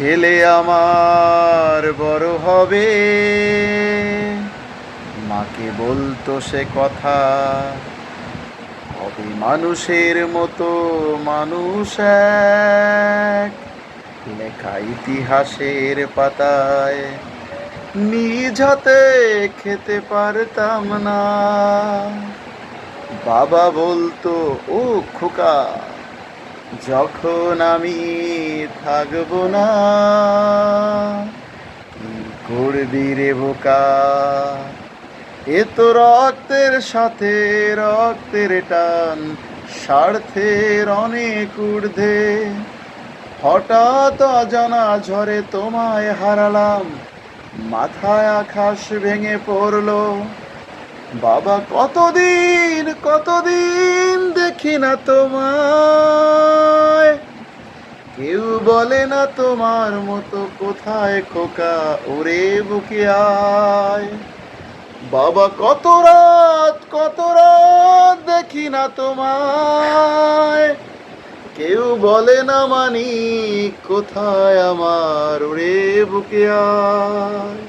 ছেলে আমার বড় হবে, মাকে বলতো সে কথা, হবে মানুষের মতো মানুষ এক, লেখা ইতিহাসের পাতায় নিজ হাতে খেতে পারতাম না। বাবা বলতো, ও খোকা, যখন আমি থাকবো না, কি করবি রে বোকা, এ তো রক্তের সাথে রক্তের টান, স্বার্থের অনেক ঊর্ধ্বে, হঠাৎ অজানা ঝড়ে তোমায় হারালাম, মাথায় আকাশ ভেঙে পড়লো। বাবা, কতদিন কতদিন দেখি না তোমায়, কেউ বলে না তোমার মতো কোথায় খোকা, ওরে বুকে আয়। বাবা, কত রাত দেখি না তোমায়, কেউ বলে না মানি কোথায় আমার, ওরে বুকে আয়।